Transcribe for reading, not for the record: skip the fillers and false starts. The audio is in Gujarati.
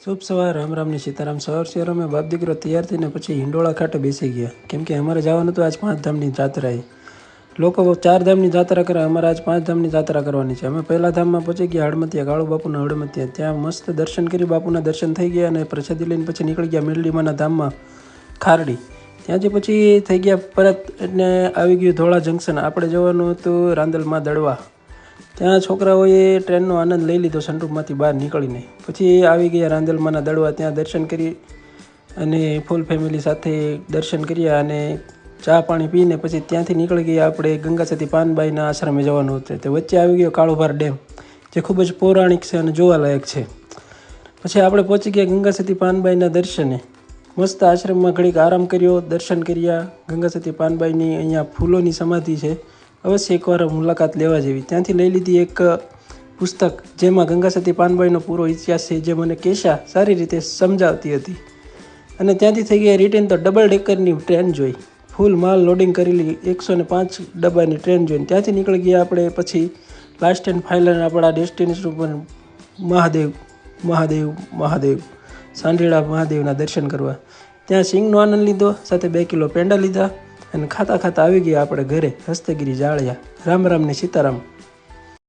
શુભ સવાર, રામ રામની સીતારામ. સવાર અમે બાપ દીકરો તૈયાર થઈને પછી હિંડોળા ખાતે બેસી ગયા, કેમ કે અમારે જવાનું હતું આજ 5 ધામની જાત્રાએ. લોકો 4 ધામની જાત્રા કરે, અમારે આજ 5 ધામની જાત્રા કરવાની છે. અમે પહેલા ધામમાં પહોંચી ગયા હડમતિયા, કાળુ બાપુના હડમતિયા. ત્યાં મસ્ત દર્શન કરી, બાપુના દર્શન થઈ ગયા અને પ્રસાદી લઈને પછી નીકળી ગયા મેરડીમાના ધામમાં ખારડી. ત્યાંથી પછી થઈ ગયા પરત એટલે આવી ગયું ધોળા જંકશન. આપણે જવાનું હતું રાંદલમાં દડવા. ત્યાં છોકરાઓએ ટ્રેનનો આનંદ લઈ લીધો સંટુપમાંથી બહાર નીકળીને. પછી આવી ગયા રાંદલમાંના દડવા. ત્યાં દર્શન કરી અને ફૂલ ફેમિલી સાથે દર્શન કર્યા અને ચા પાણી પીને પછી ત્યાંથી નીકળી ગયા આપણે ગંગાસતી પાનબાઈના આશ્રમે જવાનું હતું. તે વચ્ચે આવી ગયો કાળુભાર ડેમ, જે ખૂબ જ પૌરાણિક છે અને જોવાલાયક છે. પછી આપણે પહોંચી ગયા ગંગાસતી પાનબાઈના દર્શને. મસ્ત આશ્રમમાં ઘડીક આરામ કર્યો, દર્શન કર્યા. ગંગાસતી પાનબાઈની અહીંયા ફૂલોની સમાધિ છે, અવશ્ય એકવાર મુલાકાત લેવા જેવી. ત્યાંથી લઈ લીધી એક પુસ્તક, જેમાં ગંગાસતી પાનબાઈનો પૂરો ઇતિહાસ છે, જે મને કેશા સારી રીતે સમજાવતી હતી. અને ત્યાંથી થઈ ગયા રિટર્ન. તો ડબલ ડેકરની ટ્રેન જોઈ, ફૂલ માલ લોડિંગ કરેલી 105 ડબ્બાની ટ્રેન જોઈને ત્યાંથી નીકળી ગયા આપણે પછી લાસ્ટ એન્ડ ફાઇનલ આપણા ડેસ્ટિનેશન ઉપર મહાદેવ સાંઢેડા મહાદેવના દર્શન કરવા. ત્યાં સિંગનો આનંદ લીધો, સાથે 2 કિલો પેંડા લીધા અને ખાતા ખાતા આવી ગયા આપણે ઘરે હસ્તગીરી જાળિયા. રામ રામની સીતારામ.